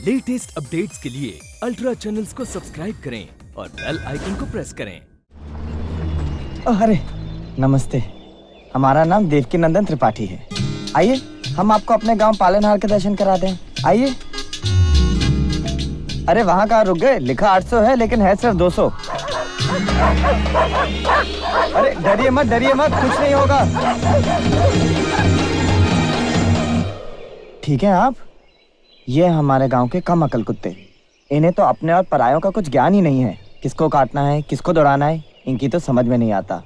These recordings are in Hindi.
लेटेस्ट अपडेट्स के लिए अल्ट्रा चैनल्स को सब्सक्राइब करें और बेल आइकन को प्रेस करें। अरे नमस्ते, हमारा नाम देवकीनंदन त्रिपाठी है। आइए हम आपको अपने गांव पालनहार के दर्शन करा दें। आइए। अरे वहाँ कहाँ रुक गए? लिखा 800 है लेकिन है सिर्फ 200। अरे डरिए मत, कुछ नहीं होगा। ठीक है आप? ये हमारे गांव के कम अकल कुत्ते। इन्हें तो अपने और परायों का कुछ ज्ञान ही नहीं है। किसको काटना है, किसको दौड़ाना है, इनकी तो समझ में नहीं आता।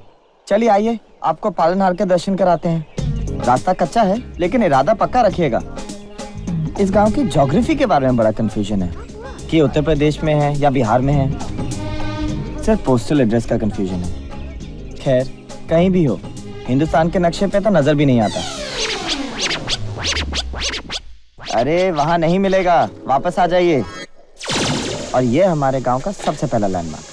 चलिए आइए आपको पालनहार के दर्शन कराते हैं। रास्ता कच्चा है लेकिन इरादा पक्का रखिएगा। इस गांव की ज्योग्राफी के बारे में बड़ा कंफ्यूजन है कि उत्तर प्रदेश में है या बिहार में है। सिर्फ पोस्टल एड्रेस का कंफ्यूजन है। खैर कहीं भी हो, हिंदुस्तान के नक्शे पे तो नजर भी नहीं आता। अरे वहाँ नहीं मिलेगा, वापस आ जाइए। और ये हमारे गांव का सबसे पहला लैंडमार्क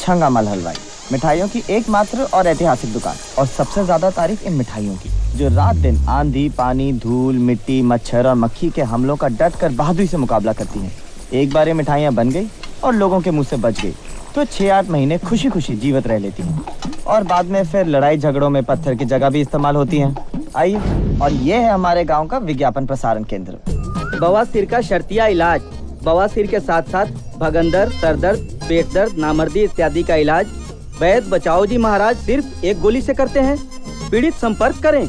छंगामल हलवाई, मिठाइयों की एकमात्र और ऐतिहासिक दुकान। और सबसे ज्यादा तारीफ इन मिठाइयों की, जो रात दिन आंधी, पानी, धूल, मिट्टी, मच्छर और मक्खी के हमलों का डट कर बहादुरी से मुकाबला करती हैं। एक बार ये मिठाइयाँ बन गई और लोगों के मुंह से बच गई तो 6-8 महीने खुशी खुशी जीवित रह लेती हैं। और बाद में फिर लड़ाई झगड़ों में पत्थर की जगह भी इस्तेमाल होती हैं। आइए, और ये है हमारे गांव का विज्ञापन प्रसारण केंद्र। बवासीर का शर्तिया इलाज। बवासीर के साथ साथ भगंदर, सरदर्द, पेट दर्द, नामर्दी इत्यादि का इलाज वैद्य बचाओ जी महाराज सिर्फ एक गोली से करते हैं। पीड़ित संपर्क करें।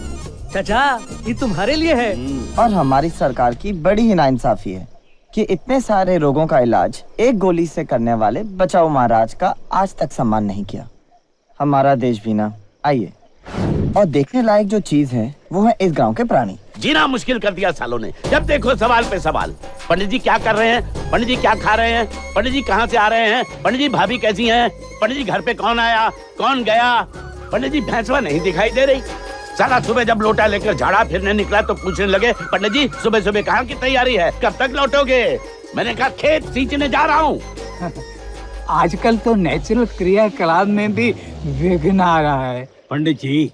चाचा ये तुम्हारे लिए है। और हमारी सरकार की बड़ी ही नाइंसाफी है कि इतने सारे रोगों का इलाज एक गोली से करने वाले बचाओ महाराज का आज तक सम्मान नहीं किया। हमारा देश भी ना। आइए, और देखने लायक जो चीज है वो है इस गांव के प्राणी। जीना मुश्किल कर दिया सालों ने। जब देखो सवाल पे सवाल। पंडित जी क्या कर रहे हैं, पंडित जी क्या खा रहे हैं, पंडित जी कहाँ से आ रहे हैं, पंडित जी भाभी कैसी हैं, पंडित जी घर पे कौन आया कौन गया, पंडित जी भैंसवा नहीं दिखाई दे रही। साला सुबह जब लोटा लेकर झाड़ा फिरने निकला तो पूछने लगे पंडित जी सुबह सुबह कहाँ की तैयारी है, कब तक लौटोगे। मैंने कहा खेत सींचने जा रहा हूँ। आजकल तो नेचुरल क्रियाकलाप में भी विघ्न आ रहा है। पंडित जी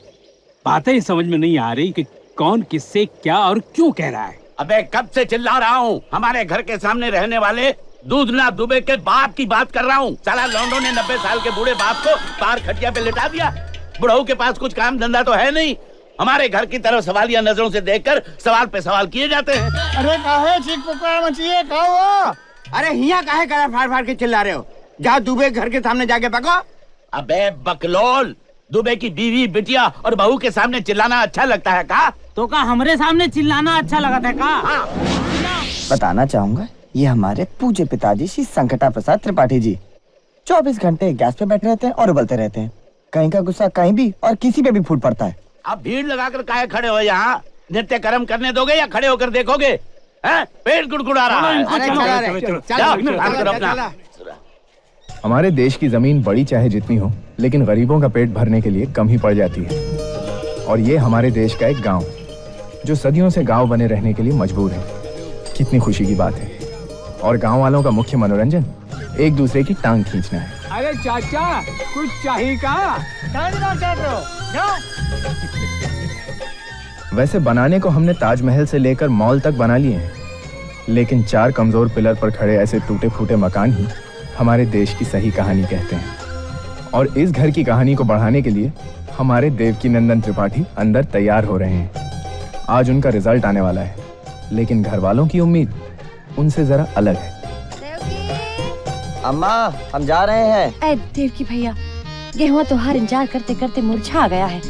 बातें ही समझ में नहीं आ रही कि कौन किससे क्या और क्यों कह रहा है। अबे कब से चिल्ला रहा हूँ। हमारे घर के सामने रहने वाले दूध ना दुबे के बाप की बात कर रहा हूँ। साला लौंडों ने 90 साल के बूढ़े बाप को पार खटिया पे लिटा दिया। बुढ़ऊ के पास कुछ काम धंधा तो है नहीं। हमारे घर की तरफ सवालिया नजरों से देखकर सवाल पे सवाल किए जाते हैं। अरे काहे चीख पुकार मची है, कहाँ हो? अरे यहाँ काहे गला फाड़ फाड़ के चिल्ला रहे हो? जाओ दुबे घर के सामने जाके पको। अबे बकलोल, दुबे की बीवी, बिटिया और बहू के सामने चिल्लाना अच्छा लगता है का? तो का हमरे सामने चिल्लाना अच्छा लगा था का? हाँ। बताना चाहूंगा, ये हमारे पूज्य पिताजी श्री संकटा प्रसाद त्रिपाठी जी 24 घंटे गैस पे बैठे रहते हैं और उबलते रहते हैं। कहीं का गुस्सा कहीं भी और किसी पे भी फूट पड़ता है। अब भीड़ लगाकर काहे खड़े हो यहाँ? नित्य कर्म करने दोगे या खड़े होकर देखोगे? हैं? पेट गुड़गुड़ा रहा है। जाओ, काम करो अपना। हमारे देश की जमीन बड़ी चाहे जितनी हो, लेकिन गरीबों का पेट भरने के लिए कम ही पड़ जाती है। और ये हमारे देश का एक गांव जो सदियों से गांव बने रहने के लिए मजबूर है। कितनी खुशी की बात है। और गांव वालों का मुख्य मनोरंजन एक दूसरे की टांग खींचना है। अरे चाचा कुछ चाहिए का? वैसे बनाने को हमने ताजमहल से लेकर मॉल तक बना लिए हैं, लेकिन 4 कमजोर पिलर पर खड़े ऐसे टूटे फूटे मकान ही हमारे देश की सही कहानी कहते हैं। और इस घर की कहानी को बढ़ाने के लिए हमारे देवकीनंदन त्रिपाठी अंदर तैयार हो रहे हैं। आज उनका रिजल्ट आने वाला है, लेकिन घर वालों की उम्मीद उनसे जरा अलग है। अम्मा हम जा रहे हैं। देवकी भैया, गेहूं तो हर इंतजार करते करते मुरझा गया है।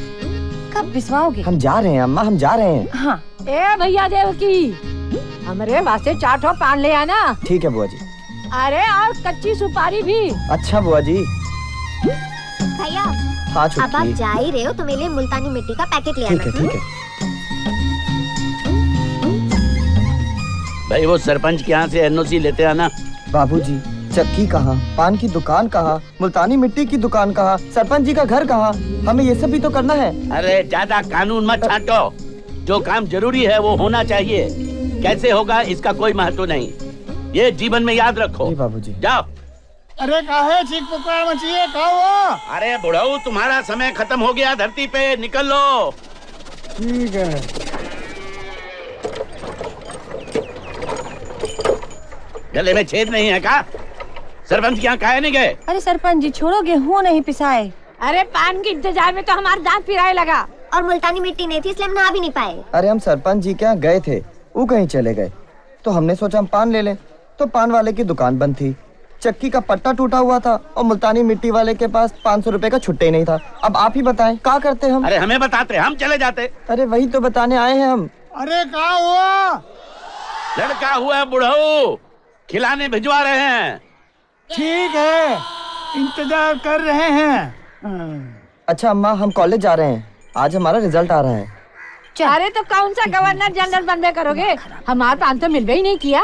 कब भिजवाओगे? हम जा रहे हैं अम्मा, हम जा रहे हैं। हाँ। ए भैया देवकी, हमारे वास्ते 4 ठो पान ले आना। ठीक है बुआ जी। अरे और कच्ची सुपारी भी। अच्छा बुआ जी। भैया हाँ अब आप जा ही रहे हो तो मेरे लिए मुल्तानी मिट्टी का पैकेट ले आना। ठीक है। भाई वो सरपंच के यहाँ से एनओसी लेते आना। बाबूजी चक्की कहाँ, पान की दुकान कहाँ, मुल्तानी मिट्टी की दुकान कहाँ, सरपंच जी का घर कहाँ? हमें ये सब भी तो करना है। अरे ज्यादा कानून मत छांटो। जो काम जरूरी है वो होना चाहिए। कैसे होगा इसका कोई महत्व नहीं। ये जीवन में याद रखो। बाबूजी जाओ। अरे काहे चीख पुकार मची है, कहाँ हो? अरे बुढ़ऊ तुम्हारा समय खत्म हो गया धरती पे, निकल लो। ठीक है। गले में छेद नहीं है का? सरपंच के यहाँ काहे नहीं गए? अरे सरपंच जी छोड़ो, गेहूं नहीं पिसाए। अरे पान के इंतजार में तो हमारा दांत पिराए लगा। और मुल्तानी मिट्टी नहीं थी इसलिए हम नहा भी नहीं पाए। अरे हम सरपंच जी के यहाँ गए थे, वो कहीं चले गए, तो हमने सोचा हम पान ले लें, तो पान वाले की दुकान बंद थी, चक्की का पट्टा टूटा हुआ था और मुल्तानी मिट्टी वाले के पास 500 रुपए का छुट्टे ही नहीं था। अब आप ही बताएं क्या करते हम? अरे हमें बताते, हम चले जाते। अरे वही तो बताने आए हैं हम। अरे कहाँ हुआ? लड़का हुआ है बुढ़ऊ, खिलाने भिजवा रहे हैं। ठीक है, इंतजार कर रहे हैं। अच्छा अम्मा, हम कॉलेज जा रहे हैं, आज हमारा रिजल्ट आ रहा है। अरे तो कौन सा गवर्नर जनरल बनबे करोगे? हमारा पान तो मिलबे ही नहीं किया।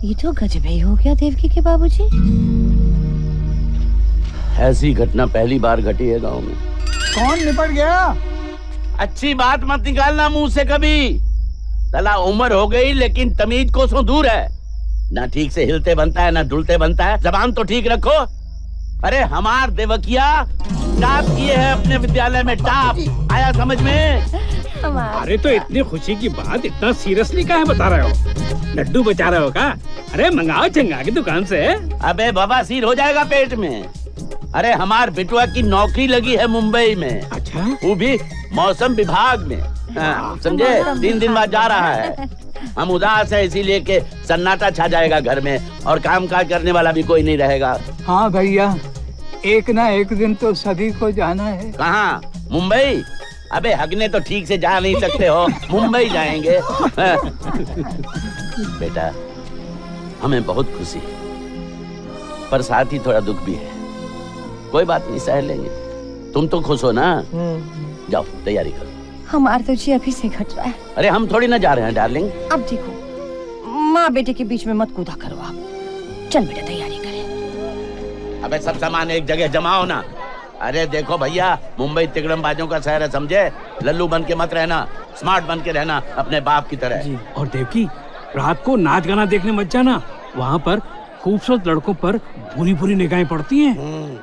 ये तो गजब ही हो गया देवकी के बाबूजी। ऐसी घटना पहली बार घटी है गांव में। कौन निपट गया? अच्छी बात मत निकालना मुंह से कभी। साला उम्र हो गई लेकिन तमीज कोसों दूर है। ना ठीक से हिलते बनता है ना डुलते बनता है। जबान तो ठीक रखो। अरे हमार देवकिया टॉप किए है अपने विद्यालय में, टॉप। आया समझ में? अरे तो इतनी खुशी की बात इतना सीरियसली काहे बता रहे हो? लड्डू बचा रहे हो का? अरे मंगाओ चंगा की दुकान से। अबे बवासीर हो जाएगा पेट में। अरे हमार बिटुआ की नौकरी लगी है मुंबई में। अच्छा? वो भी मौसम विभाग में। समझे? 3 दिन बाद जा रहा है। हम उदास है इसीलिए कि सन्नाटा छा जाएगा घर में और काम काज करने वाला भी कोई नहीं रहेगा। हाँ भैया, एक ना एक दिन तो सभी को जाना है। कहाँ? मुंबई? अबे हगने तो ठीक से जा नहीं सकते हो, मुंबई जाएंगे। बेटा हमें बहुत खुशी है पर साथ ही थोड़ा दुख भी है। कोई बात नहीं, सह लेंगे। तुम तो खुश हो ना? जाओ तैयारी करो। हमार तो जी अभी से घट रहा है। अरे हम थोड़ी ना जा रहे हैं डार्लिंग। अब देखो, माँ बेटे के बीच में मत कूदा करो आप। चल बेटा तैयारी करें। अबे सब सामान एक जगह जमाओ ना। अरे देखो भैया, मुंबई तिकड़मबाजों का शहर है, समझे? लल्लू बन के मत रहना, स्मार्ट बन के रहना अपने बाप की तरह। और देवकी, रात को नाच गाना देखने मत जाना। वहाँ पर खूबसूरत लड़कों पर बुरी बुरी निगाहें पड़ती हैं।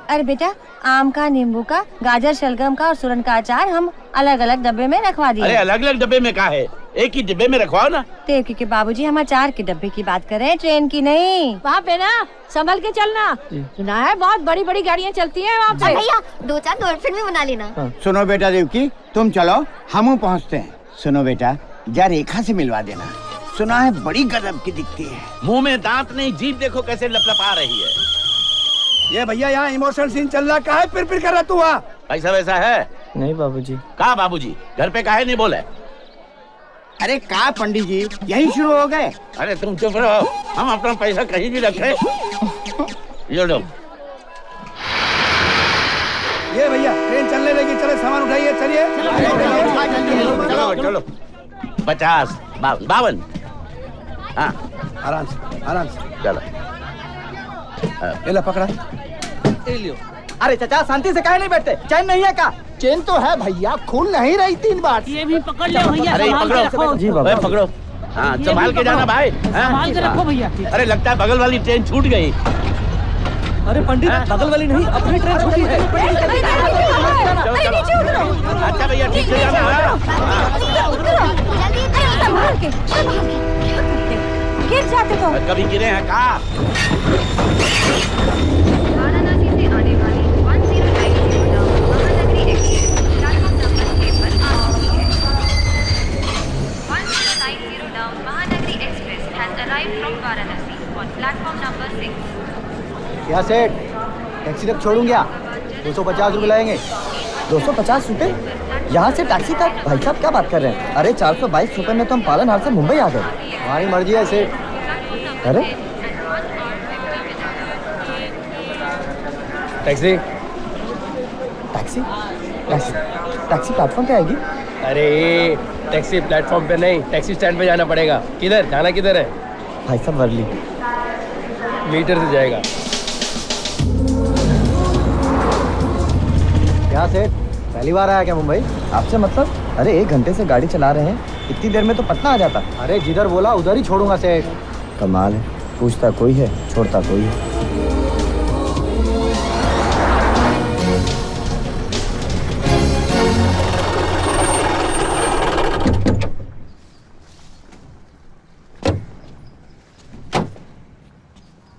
अरे बेटा, आम का, नींबू का, गाजर, शलगम का और सुरन का अचार हम अलग अलग डब्बे में रखवा दिए। अरे अलग अलग डब्बे में क्या है? एक ही डिब्बे में रखवाओ ना। देवकी के बाबूजी, हम अचार के डब्बे की बात करें, ट्रेन की नहीं। वहाँ पे ना संभल के चलना। सुना है बहुत बड़ी बड़ी गाड़ियाँ चलती हैं वहाँ पे। भैया 2-4 गर्लफ्रेंड भी बना लेना। सुनो बेटा देवकी, तुम चलो, हम पहुँचते हैं। सुनो बेटा, जा रेखा से मिलवा देना। सुना है बड़ी गजब की दिखती है। मुंह में दांत नहीं, जीभ देखो कैसे लपलपा रही है। ये भैया यहाँ इमोशनल सीन चल रहा, काहे पिर कर रहा तू? पैसा वैसा है? नहीं बाबूजी। कहा बाबूजी? घर पे काहे नहीं बोले? अरे का पंडित जी, यही शुरू हो गए? अरे तुम चुप रहो, हम अपना पैसा कहीं भी रखे। ये लो। ये भैया ट्रेन चलने लगी, चले सामान उठाइए, चलिए। चलो चलो। 50, 52। हाँ आराम से, आराम से। चलो। ये ला पकड़ा। अरे चाचा शांति से काहे नहीं बैठते? चैन नहीं है का? चेन तो है भैया, खुल नहीं रही 3 बार। ये भी पकड़ ले भैया। अरे पकड़ो जी बाबा। पकड़ो। हाँ संभाल के जाना भाई। संभाल के रखो भैया। अरे लगता है बगल वाली ट्रेन छूट गई। अरे पंडित, बगल वाली नहीं, अपनी ट्रेन छूटी है। चलो चलो। अच्छा भैया ठीक से जाना। संभाल के, संभाल के। क्या करते हो? गिर जाते तो। कभी गिरे हैं कहा? वाराणसी से आने वाली 1090 महानगरी एक्सप्रेस प्लेटफॉर्म नंबर 6 पर आ चुकी है। 1090 Mahanagari express has arrived from Varanasi on platform number 6. क्या सेठ, टैक्सी तक छोड़ूं क्या? 250 रुपए लगेंगे। 250 रुपए? यहाँ से टैक्सी तक? भाई साहब क्या बात कर रहे हैं? अरे 422 रुपए में तो हम पालनहार से मुंबई आ गए। हमारी मर्जी है सेठ। अरे taxi taxi taxi taxi platform पे आएगी? अरे टैक्सी प्लेटफॉर्म पे नहीं, टैक्सी स्टैंड पे जाना पड़ेगा। किधर जाना? किधर है भाई साहब? वर्ली। मीटर से जाएगा। क्या सेठ, पहली बार आया क्या मुंबई? आपसे मतलब? अरे 1 घंटे से गाड़ी चला रहे हैं, इतनी देर में तो पटना आ जाता। अरे जिधर बोला उधर ही छोड़ूंगा सेठ। कमाल है, पूछता कोई है, छोड़ता कोई है।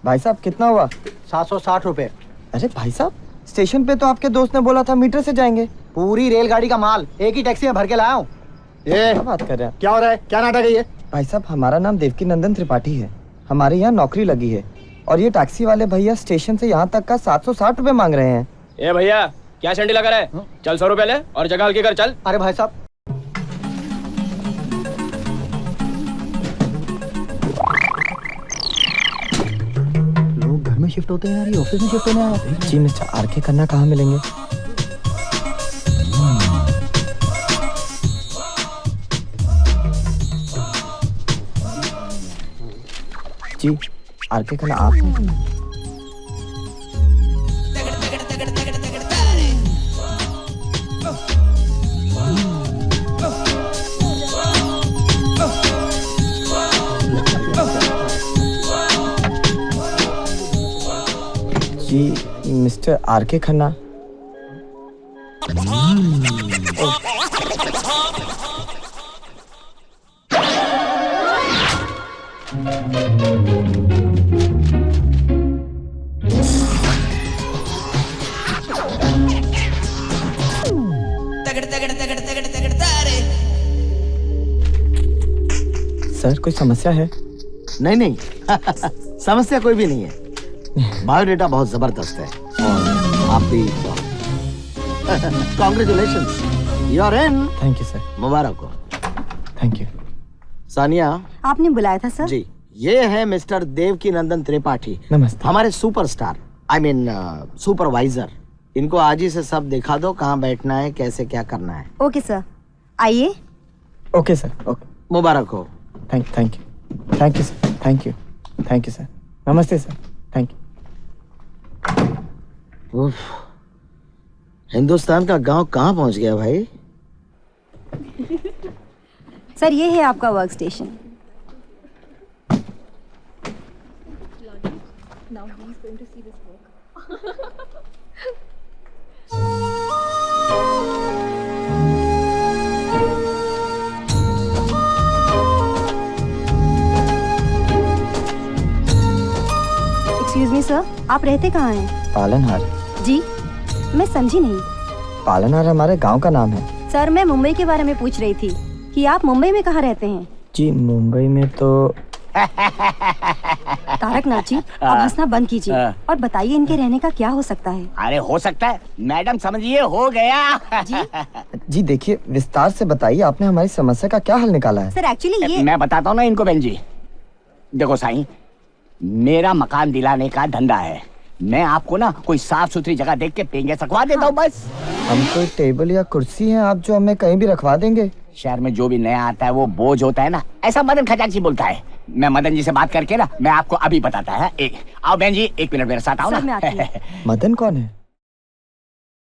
भाई साहब कितना हुआ? 760 रुपए। अरे भाई साहब, स्टेशन पे तो आपके दोस्त ने बोला था मीटर से जाएंगे। पूरी रेलगाड़ी का माल एक ही टैक्सी में भर के लाया हूँ। क्या बात कर रहे हैं? क्या हो रहा है? क्या नाटक है ये? भाई साहब, हमारा नाम देवकी नंदन त्रिपाठी है, हमारे यहाँ नौकरी लगी है और ये टैक्सी वाले भैया स्टेशन से यहाँ तक का 760 रुपए मांग रहे हैं। ए भैया, क्या शंडी लगा रहा है? चल 100 रुपए ले और जगह हल्की कर चल। अरे भाई साहब, लोग घर में शिफ्ट होते हैं यार, ये ऑफिस में शिफ्ट होने आया। जी मिस्टर आरके खन्ना कहाँ मिलेंगे? जी आरके खन्ना आप हैं? जी मिस्टर आरके खन्ना। सर कोई समस्या है? नहीं नहीं समस्या कोई भी नहीं है। बायोडेटा बहुत जबरदस्त है और आप भी congratulations, you are in. Thank you sir. मुबारक हो। Thank you. सानिया, आपने बुलाया था सर? जी, ये है मिस्टर देवकी नंदन त्रिपाठी, नमस्ते। हमारे सुपरस्टार, आई मीन सुपरवाइजर। इनको आज ही से सब दिखा दो, कहाँ बैठना है, कैसे क्या करना है। ओके सर, आइए। Okay sir, okay. मुबारक हो। Thank you sir, thank you sir. नमस्ते सर, थैंक यू। हिंदुस्तान का गांव कहाँ पहुंच गया भाई? सर ये है आपका work station. Excuse me sir, आप रहते कहाँ हैं? पालनहार। जी, मैं समझी नहीं। पालनहार हमारे गांव का नाम है। सर मैं मुंबई के बारे में पूछ रही थी कि आप मुंबई में कहाँ रहते हैं? जी मुंबई में तो तारकनाथ जी, अब हंसना बंद कीजिए और बताइए इनके रहने का क्या हो सकता है? अरे हो सकता है मैडम, समझिए हो गया। जी देखिए, विस्तार से बताइए, आपने हमारी समस्या का क्या हल निकाला है? सर एक्चुअली ये मैं बताता हूँ ना इनको बहन जी। देखो साईं, मेरा मकान दिलाने का धंधा है। मैं आपको ना कोई साफ सुथरी जगह देख के पेंगे सकवा देता हूँ बस। हम कोई टेबल या कुर्सी हैं आप जो हमें कहीं भी रखवा देंगे? शहर में जो भी नया आता है वो बोझ होता है ना, ऐसा मदन खजांची बोलता है। मैं मदन जी से बात करके ना मैं आपको अभी बताता है। आओ बहन जी, 1 मिनट मेरे साथ आओ सर, मैं ना। आती हूँ। मदन कौन है?